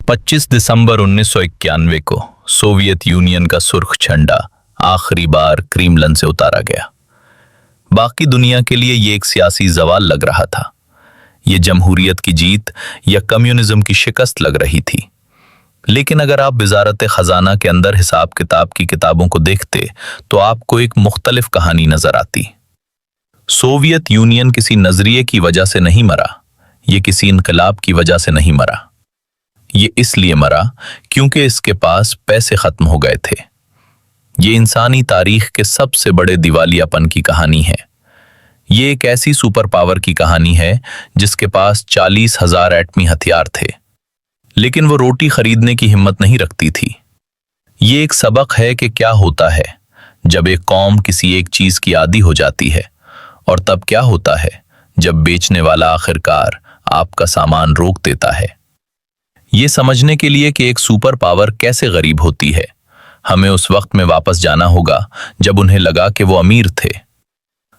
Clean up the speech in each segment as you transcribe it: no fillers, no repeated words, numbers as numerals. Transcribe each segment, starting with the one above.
25 दिसंबर 1991 को Soviet union का सुर्ख झंडा आखिरी बार क्रेमलिन से उतारा गया। बाकी दुनिया के लिए ये एक सियासी जवाल लग रहा था। ये जमहूरियत की जीत या कम्युनिज्म की शिकस्त लग रही थी। लेकिन अगर आप वजारत खजाना के अंदर हिसाब किताब की किताबों को देखते तो आपको एक मुख्तलिफ कहानी नजर आती। सोवियत यूनियन किसी नजरिए की वजह से नहीं मरा, ये किसी इनकलाब की वजह से नहीं मरा। ये इसलिए मरा क्योंकि इसके पास पैसे खत्म हो गए थे। ये इंसानी तारीख के सबसे बड़े दिवालियापन की कहानी है। ये एक ऐसी सुपर पावर की कहानी है जिसके पास 40,000 एटमी हथियार थे, लेकिन वो रोटी खरीदने की हिम्मत नहीं रखती थी। ये एक सबक है कि क्या होता है जब एक कौम किसी एक चीज की आदी हो जाती है, और तब क्या होता है जब बेचने वाला आखिरकार आपका सामान रोक देता है। ये समझने के लिए कि एक सुपर पावर कैसे गरीब होती है, हमें उस वक्त में वापस जाना होगा जब उन्हें लगा कि वो अमीर थे।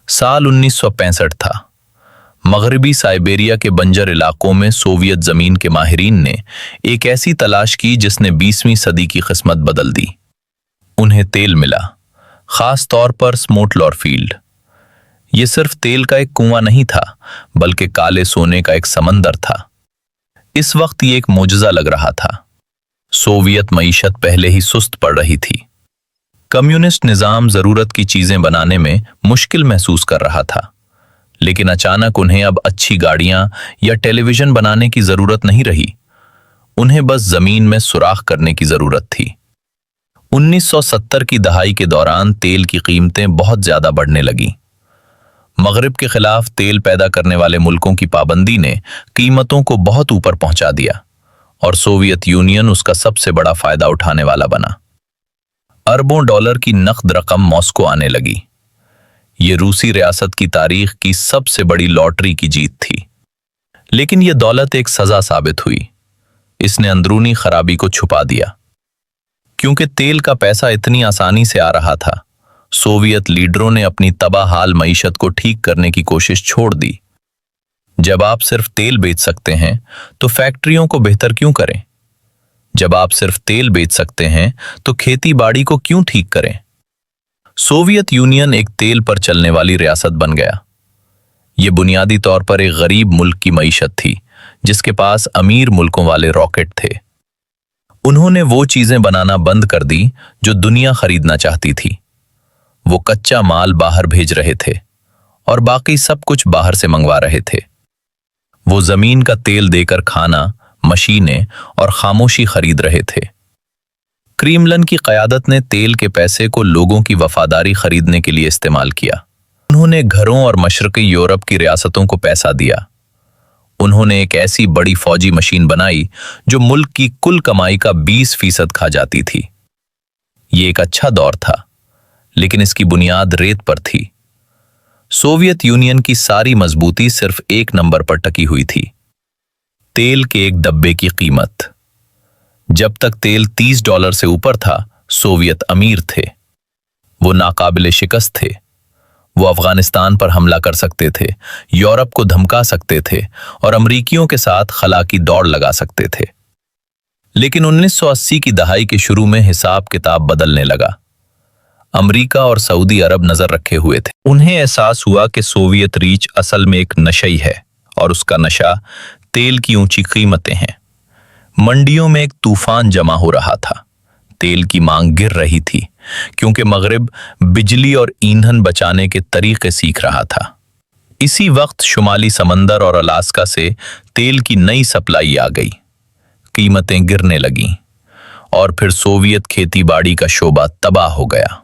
साल 1965 था। मगरबी साइबेरिया के बंजर इलाकों में सोवियत जमीन के माहिरीन ने एक ऐसी तलाश की जिसने 20वीं सदी की किस्मत बदल दी। उन्हें तेल मिला, खास तौर पर स्मोटलॉर फील्ड। ये सिर्फ तेल का एक कुआं नहीं था, बल्कि काले सोने का एक समंदर था। इस वक्त ये एक मोजज़ा लग रहा था। सोवियत मईशत पहले ही सुस्त पड़ रही थी। कम्युनिस्ट निजाम जरूरत की चीजें बनाने में मुश्किल महसूस कर रहा था, लेकिन अचानक उन्हें अब अच्छी गाड़ियां या टेलीविजन बनाने की जरूरत नहीं रही। उन्हें बस जमीन में सुराख करने की जरूरत थी। 1970 की दहाई के दौरान तेल की कीमतें बहुत ज्यादा बढ़ने लगीं। मगरिब के खिलाफ तेल पैदा करने वाले मुल्कों की पाबंदी ने कीमतों को बहुत ऊपर पहुंचा दिया, और सोवियत यूनियन उसका सबसे बड़ा फायदा उठाने वाला बना। अरबों डॉलर की नकद रकम मॉस्को आने लगी। ये रूसी रियासत की तारीख की सबसे बड़ी लॉटरी की जीत थी। लेकिन यह दौलत एक सजा साबित हुई। इसने अंदरूनी खराबी को छुपा दिया। क्योंकि तेल का पैसा इतनी आसानी से आ रहा था, सोवियत लीडरों ने अपनी तबाहाल मईशत को ठीक करने की कोशिश छोड़ दी। जब आप सिर्फ तेल बेच सकते हैं तो फैक्ट्रियों को बेहतर क्यों करें? जब आप सिर्फ तेल बेच सकते हैं तो खेती बाड़ी को क्यों ठीक करें? सोवियत यूनियन एक तेल पर चलने वाली रियासत बन गया। यह बुनियादी तौर पर एक गरीब मुल्क की मईशत थी जिसके पास अमीर मुल्कों वाले रॉकेट थे। उन्होंने वो चीजें बनाना बंद कर दी जो दुनिया खरीदना चाहती थी। वो कच्चा माल बाहर भेज रहे थे और बाकी सब कुछ बाहर से मंगवा रहे थे। वो जमीन का तेल देकर खाना, मशीनें और खामोशी खरीद रहे थे। क्रेमलिन की क़यादत ने तेल के पैसे को लोगों की वफादारी खरीदने के लिए इस्तेमाल किया। उन्होंने घरों और मशरक़ी यूरोप की रियासतों को पैसा दिया। उन्होंने एक ऐसी बड़ी फौजी मशीन बनाई जो मुल्क की कुल कमाई का 20% खा जाती थी। ये एक अच्छा दौर था, लेकिन इसकी बुनियाद रेत पर थी। सोवियत यूनियन की सारी मजबूती सिर्फ एक नंबर पर टकी हुई थी, तेल के एक डब्बे की कीमत। जब तक तेल $30 से ऊपर था, सोवियत अमीर थे। वो नाकाबिले शिकस्त थे। वो अफगानिस्तान पर हमला कर सकते थे, यूरोप को धमका सकते थे और अमरीकियों के साथ खला की दौड़ लगा सकते थे। लेकिन 1980 की दहाई के शुरू में हिसाब किताब बदलने लगा। अमेरिका और सऊदी अरब नजर रखे हुए थे। उन्हें एहसास हुआ कि सोवियत रीच असल में एक नशा ही है, और उसका नशा तेल की ऊंची कीमतें हैं। मंडियों में एक तूफान जमा हो रहा था। तेल की मांग गिर रही थी क्योंकि मगरिब बिजली और ईंधन बचाने के तरीके सीख रहा था। इसी वक्त शुमाली समंदर और अलास्का से तेल की नई सप्लाई आ गई। कीमतें गिरने लगीं और फिर सोवियत खेती बाड़ी का शोबा तबाह हो गया।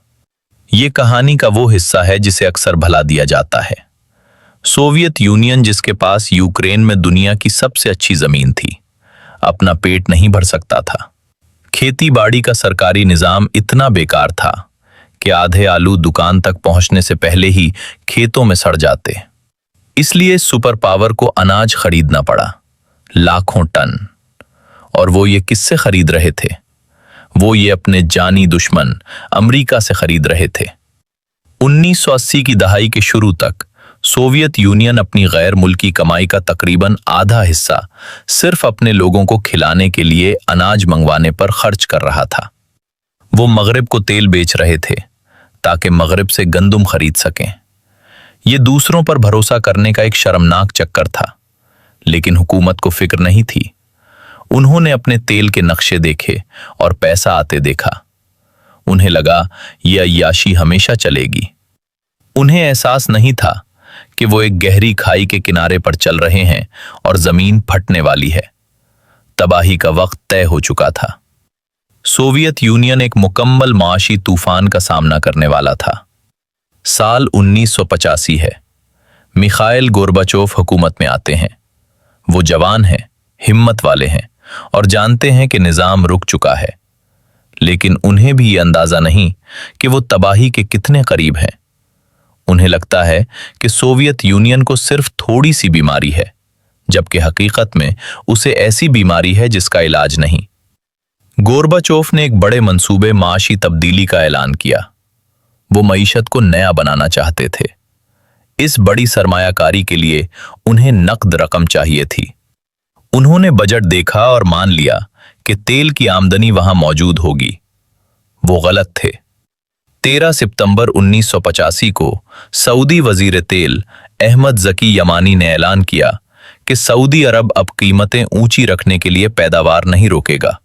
ये कहानी का वो हिस्सा है जिसे अक्सर भुला दिया जाता है। सोवियत यूनियन, जिसके पास यूक्रेन में दुनिया की सबसे अच्छी जमीन थी, अपना पेट नहीं भर सकता था। खेती बाड़ी का सरकारी निजाम इतना बेकार था कि आधे आलू दुकान तक पहुंचने से पहले ही खेतों में सड़ जाते। इसलिए सुपर पावर को अनाज खरीदना पड़ा, लाखों टन। और वो ये किससे खरीद रहे थे? वो ये अपने जानी दुश्मन अमेरिका से खरीद रहे थे। 1980 की दहाई के शुरू तक सोवियत यूनियन अपनी गैर मुल्की कमाई का तकरीबन आधा हिस्सा सिर्फ अपने लोगों को खिलाने के लिए अनाज मंगवाने पर खर्च कर रहा था। वो मगरिब को तेल बेच रहे थे ताकि मगरिब से गंदुम खरीद सकें। ये दूसरों पर भरोसा करने का एक शर्मनाक चक्कर था, लेकिन हुकूमत को फिक्र नहीं थी। उन्होंने अपने तेल के नक्शे देखे और पैसा आते देखा। उन्हें लगा यह अय्याशी हमेशा चलेगी। उन्हें एहसास नहीं था कि वो एक गहरी खाई के किनारे पर चल रहे हैं और जमीन फटने वाली है। तबाही का वक्त तय हो चुका था। सोवियत यूनियन एक मुकम्मल माशी तूफान का सामना करने वाला था। साल 1985 है। मिखाइल गोर्बाचोव हुकूमत में आते हैं। वो जवान हैं, हिम्मत वाले हैं और जानते हैं कि निजाम रुक चुका है, लेकिन उन्हें भी ये अंदाजा नहीं कि वो तबाही के कितने करीब हैं। उन्हें लगता है कि सोवियत यूनियन को सिर्फ थोड़ी सी बीमारी है, जबकि हकीकत में उसे ऐसी बीमारी है जिसका इलाज नहीं। गोर्बाचोव ने एक बड़े मंसूबे माशी तब्दीली का ऐलान किया। वो मईशत को नया बनाना चाहते थे। इस बड़ी सरमायाकारी के लिए उन्हें नकद रकम चाहिए थी। उन्होंने बजट देखा और मान लिया कि तेल की आमदनी वहां मौजूद होगी। वो गलत थे। 13 सितंबर 1985 को सऊदी वजीर तेल अहमद जकी यमानी ने ऐलान किया कि सऊदी अरब अब कीमतें ऊंची रखने के लिए पैदावार नहीं रोकेगा।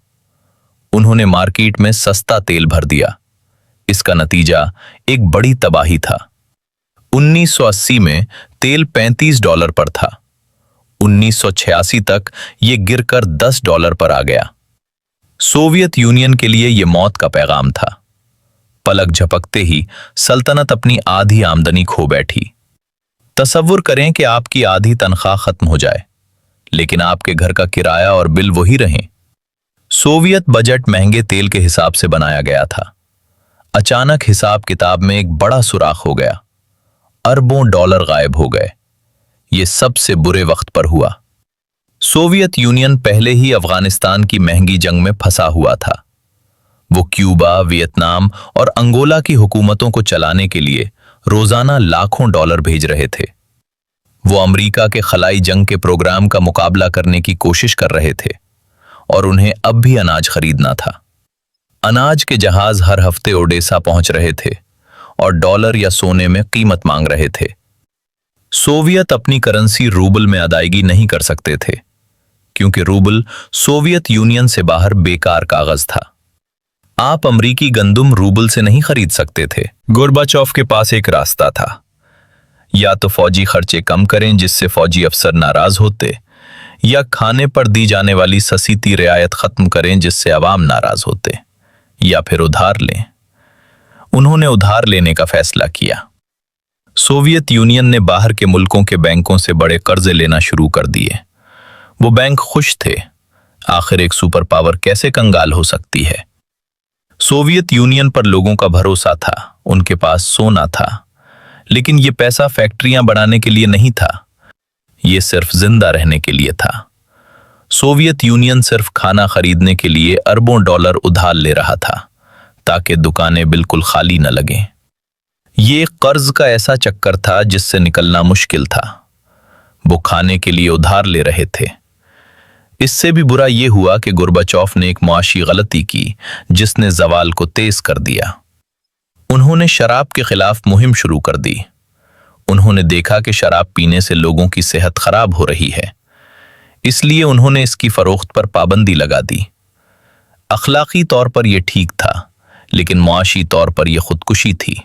उन्होंने मार्केट में सस्ता तेल भर दिया। इसका नतीजा एक बड़ी तबाही था। 1980 में तेल $35 पर था। 1986 तक ये गिरकर $10 पर आ गया। सोवियत यूनियन के लिए यह मौत का पैगाम था। पलक झपकते ही सल्तनत अपनी आधी आमदनी खो बैठी। तसव्वुर करें कि आपकी आधी तनख्वाह खत्म हो जाए, लेकिन आपके घर का किराया और बिल वही रहें। सोवियत बजट महंगे तेल के हिसाब से बनाया गया था। अचानक हिसाब किताब में एक बड़ा सुराख हो गया। अरबों डॉलर गायब हो गए। ये सबसे बुरे वक्त पर हुआ। सोवियत यूनियन पहले ही अफगानिस्तान की महंगी जंग में फंसा हुआ था। वो क्यूबा, वियतनाम और अंगोला की हुकूमतों को चलाने के लिए रोजाना लाखों डॉलर भेज रहे थे। वो अमेरिका के खलाई जंग के प्रोग्राम का मुकाबला करने की कोशिश कर रहे थे और उन्हें अब भी अनाज खरीदना था। अनाज के जहाज हर हफ्ते ओडेसा पहुंच रहे थे और डॉलर या सोने में कीमत मांग रहे थे। सोवियत अपनी करेंसी रूबल में अदायगी नहीं कर सकते थे, क्योंकि रूबल सोवियत यूनियन से बाहर बेकार कागज था। आप अमरीकी गंदुम रूबल से नहीं खरीद सकते थे। गोर्बाचोव के पास एक रास्ता था। या तो फौजी खर्चे कम करें जिससे फौजी अफसर नाराज होते, या खाने पर दी जाने वाली ससीती रियायत खत्म करें जिससे अवाम नाराज होते, या फिर उधार लें। उन्होंने उधार लेने का फैसला किया। सोवियत यूनियन ने बाहर के मुल्कों के बैंकों से बड़े कर्जे लेना शुरू कर दिए। वो बैंक खुश थे। आखिर एक सुपर पावर कैसे कंगाल हो सकती है। सोवियत यूनियन पर लोगों का भरोसा था, उनके पास सोना था, लेकिन ये पैसा फैक्ट्रियां बनाने के लिए नहीं था। ये सिर्फ जिंदा रहने के लिए था। सोवियत यूनियन सिर्फ खाना खरीदने के लिए अरबों डॉलर उधार ले रहा था ताकि दुकानें बिल्कुल खाली न लगें। ये कर्ज का ऐसा चक्कर था जिससे निकलना मुश्किल था। वो खाने के लिए उधार ले रहे थे। इससे भी बुरा यह हुआ कि गोर्बाचोव ने एक मुआशी गलती की जिसने जवाल को तेज कर दिया। उन्होंने शराब के खिलाफ मुहिम शुरू कर दी। उन्होंने देखा कि शराब पीने से लोगों की सेहत खराब हो रही है, इसलिए उन्होंने इसकी फरोख्त पर पाबंदी लगा दी। अखलाकी तौर पर यह ठीक था, लेकिन मुआशी तौर पर यह खुदकुशी थी।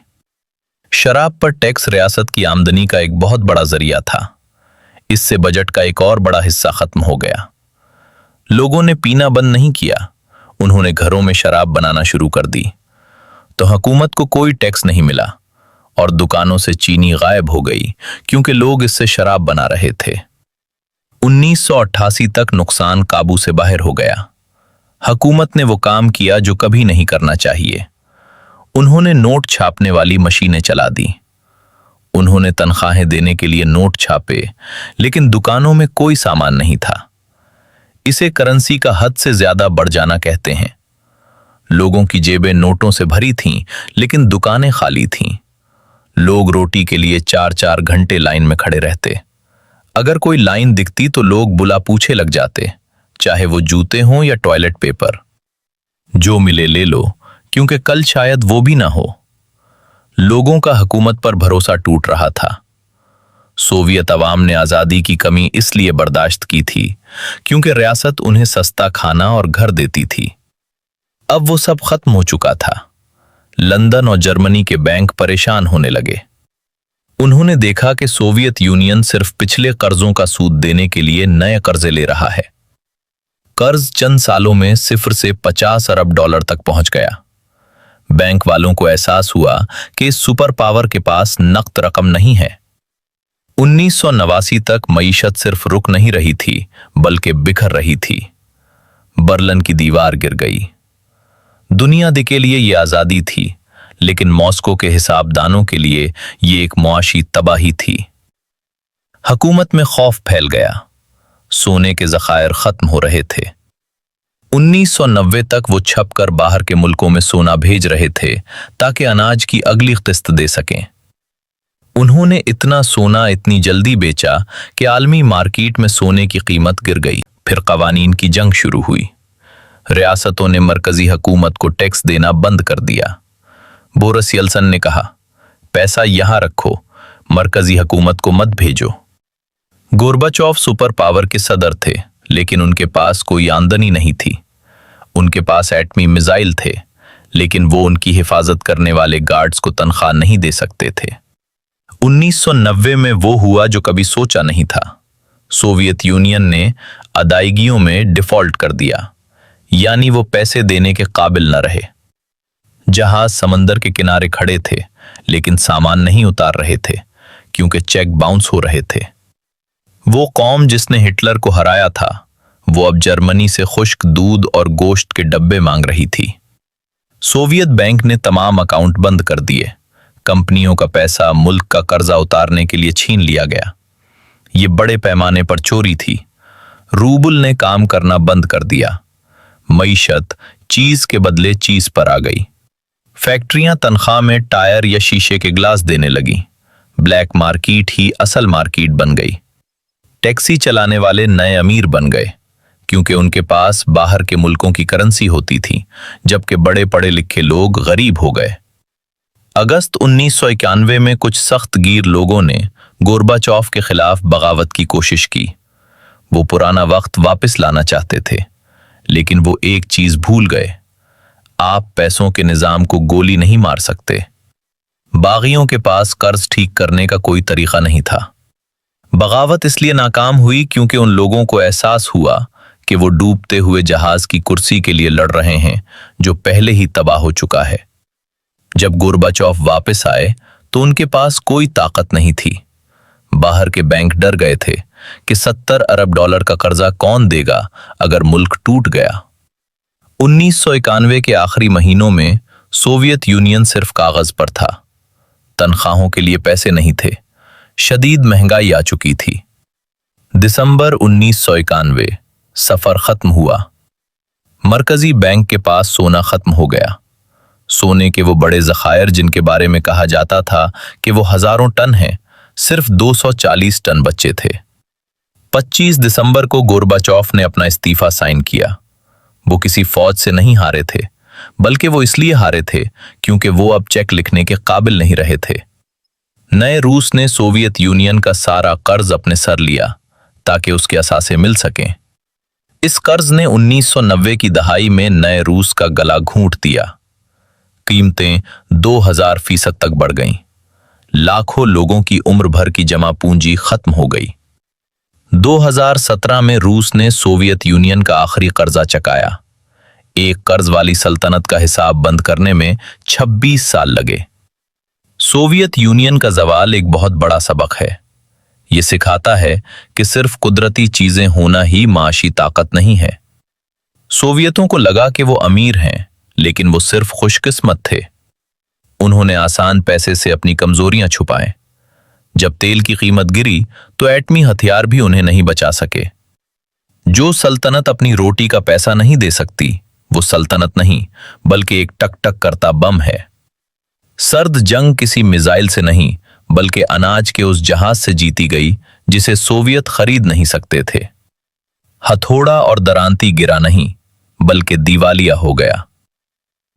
शराब पर टैक्स रियासत की आमदनी का एक बहुत बड़ा जरिया था। इससे बजट का एक और बड़ा हिस्सा खत्म हो गया। लोगों ने पीना बंद नहीं किया, उन्होंने घरों में शराब बनाना शुरू कर दी, तो हुकूमत को कोई टैक्स नहीं मिला और दुकानों से चीनी गायब हो गई क्योंकि लोग इससे शराब बना रहे थे। 1988 तक नुकसान काबू से बाहर हो गया। हुकूमत ने वो काम किया जो कभी नहीं करना चाहिए। उन्होंने नोट छापने वाली मशीनें चला दी। उन्होंने तनख्वाहें देने के लिए नोट छापे, लेकिन दुकानों में कोई सामान नहीं था। इसे करेंसी का हद से ज्यादा बढ़ जाना कहते हैं। लोगों की जेबें नोटों से भरी थीं, लेकिन दुकानें खाली थीं। लोग रोटी के लिए 4-4 घंटे लाइन में खड़े रहते। अगर कोई लाइन दिखती तो लोग बुला पूछे लग जाते, चाहे वो जूते हों या टॉयलेट पेपर। जो मिले ले लो, क्योंकि कल शायद वो भी ना हो। लोगों का हुकूमत पर भरोसा टूट रहा था। सोवियत अवाम ने आज़ादी की कमी इसलिए बर्दाश्त की थी क्योंकि रियासत उन्हें सस्ता खाना और घर देती थी। अब वो सब खत्म हो चुका था। लंदन और जर्मनी के बैंक परेशान होने लगे। उन्होंने देखा कि सोवियत यूनियन सिर्फ पिछले कर्जों का सूद देने के लिए नए कर्जे ले रहा है। कर्ज चंद सालों में $0 से 50 अरब तक पहुंच गया। बैंक वालों को एहसास हुआ कि इस सुपर पावर के पास नकद रकम नहीं है। 1989 तक मईशत सिर्फ रुक नहीं रही थी बल्कि बिखर रही थी। बर्लिन की दीवार गिर गई। दुनिया के लिए ये आज़ादी थी, लेकिन मॉस्को के हिसाबदानों के लिए ये एक मुआशी तबाही थी। हुकूमत में खौफ फैल गया। सोने के ज़खायर खत्म हो रहे थे। 1990 तक वो छपकर बाहर के मुल्कों में सोना भेज रहे थे ताकि अनाज की अगली किस्त दे सकें। उन्होंने इतना सोना इतनी जल्दी बेचा कि आलमी मार्केट में सोने की कीमत गिर गई। फिर कवानीन की जंग शुरू हुई। रियासतों ने मरकजी हुकूमत को टैक्स देना बंद कर दिया। बोरिस येल्सिन ने कहा, पैसा यहां रखो, मरकजी हुकूमत को मत भेजो। गोर्बाचोव सुपर पावर के सदर थे, लेकिन उनके पास कोई आमदनी नहीं थी। उनके पास एटमी मिसाइल थे, लेकिन वो उनकी हिफाजत करने वाले गार्ड्स को तनख्वाह नहीं दे सकते थे। 1990 में वो हुआ जो कभी सोचा नहीं था। सोवियत यूनियन ने अदायगियों में डिफॉल्ट कर दिया, यानी वो पैसे देने के काबिल न रहे। जहाज समंदर के किनारे खड़े थे, लेकिन सामान नहीं उतार रहे थे क्योंकि चेक बाउंस हो रहे थे। वो कौम जिसने हिटलर को हराया था, वो अब जर्मनी से खुश्क दूध और गोश्त के डब्बे मांग रही थी। सोवियत बैंक ने तमाम अकाउंट बंद कर दिए। कंपनियों का पैसा मुल्क का कर्जा उतारने के लिए छीन लिया गया। ये बड़े पैमाने पर चोरी थी। रूबल ने काम करना बंद कर दिया। मईशत चीज के बदले चीज पर आ गई। फैक्ट्रियां तनख्वाह में टायर या शीशे के ग्लास देने लगी। ब्लैक मार्केट ही असल मार्केट बन गई। टैक्सी चलाने वाले नए अमीर बन गए क्योंकि उनके पास बाहर के मुल्कों की करेंसी होती थी, जबकि बड़े पढ़े लिखे लोग गरीब हो गए। अगस्त 1991 में कुछ सख्त गिर लोगों ने गोर्बाचोव के खिलाफ बगावत की कोशिश की। वो पुराना वक्त वापस लाना चाहते थे, लेकिन वो एक चीज भूल गए, आप पैसों के निजाम को गोली नहीं मार सकते। बागियों के पास कर्ज ठीक करने का कोई तरीका नहीं था। बगावत इसलिए नाकाम हुई क्योंकि उन लोगों को एहसास हुआ कि वो डूबते हुए जहाज की कुर्सी के लिए लड़ रहे हैं जो पहले ही तबाह हो चुका है। जब गोर्बाचोव वापस आए तो उनके पास कोई ताकत नहीं थी। बाहर के बैंक डर गए थे कि $70 अरब का कर्जा कौन देगा अगर मुल्क टूट गया। 1991 के आखिरी महीनों में सोवियत यूनियन सिर्फ कागज पर था। तनख्वाहों के लिए पैसे नहीं थे। शदीद महंगाई आ चुकी थी। दिसंबर 1991 सफर खत्म हुआ। मरकजी बैंक के पास सोना खत्म हो गया। सोने के वो बड़े ज़खायर जिनके बारे में कहा जाता था कि वो हजारों टन हैं, सिर्फ 240 टन बचे थे। 25 दिसंबर को गोर्बाचोव ने अपना इस्तीफा साइन किया। वो किसी फौज से नहीं हारे थे, बल्कि वो इसलिए हारे थे क्योंकि वो अब चेक लिखने के काबिल नहीं रहे थे। नए रूस ने सोवियत यूनियन का सारा कर्ज अपने सर लिया ताकि उसके असासे मिल सकें। इस कर्ज ने 1990 की दहाई में नए रूस का गला घूंट दिया। कीमतें 2000% तक बढ़ गईं। लाखों लोगों की उम्र भर की जमा पूंजी खत्म हो गई। 2017 में रूस ने सोवियत यूनियन का आखिरी कर्जा चकाया। एक कर्ज वाली सल्तनत का हिसाब बंद करने में 26 साल लगे। सोवियत यूनियन का जवाल एक बहुत बड़ा सबक है। ये सिखाता है कि सिर्फ कुदरती चीजें होना ही माशी ताकत नहीं है। सोवियतों को लगा कि वो अमीर हैं, लेकिन वो सिर्फ खुशकिस्मत थे। उन्होंने आसान पैसे से अपनी कमजोरियां छुपाएं। जब तेल की कीमत गिरी तो एटमी हथियार भी उन्हें नहीं बचा सके। जो सल्तनत अपनी रोटी का पैसा नहीं दे सकती, वो सल्तनत नहीं बल्कि एक टक टक करता बम है। सर्द जंग किसी मिसाइल से नहीं बल्कि अनाज के उस जहाज से जीती गई जिसे सोवियत खरीद नहीं सकते थे। हथौड़ा और दरांती गिरा नहीं बल्कि दिवालिया हो गया।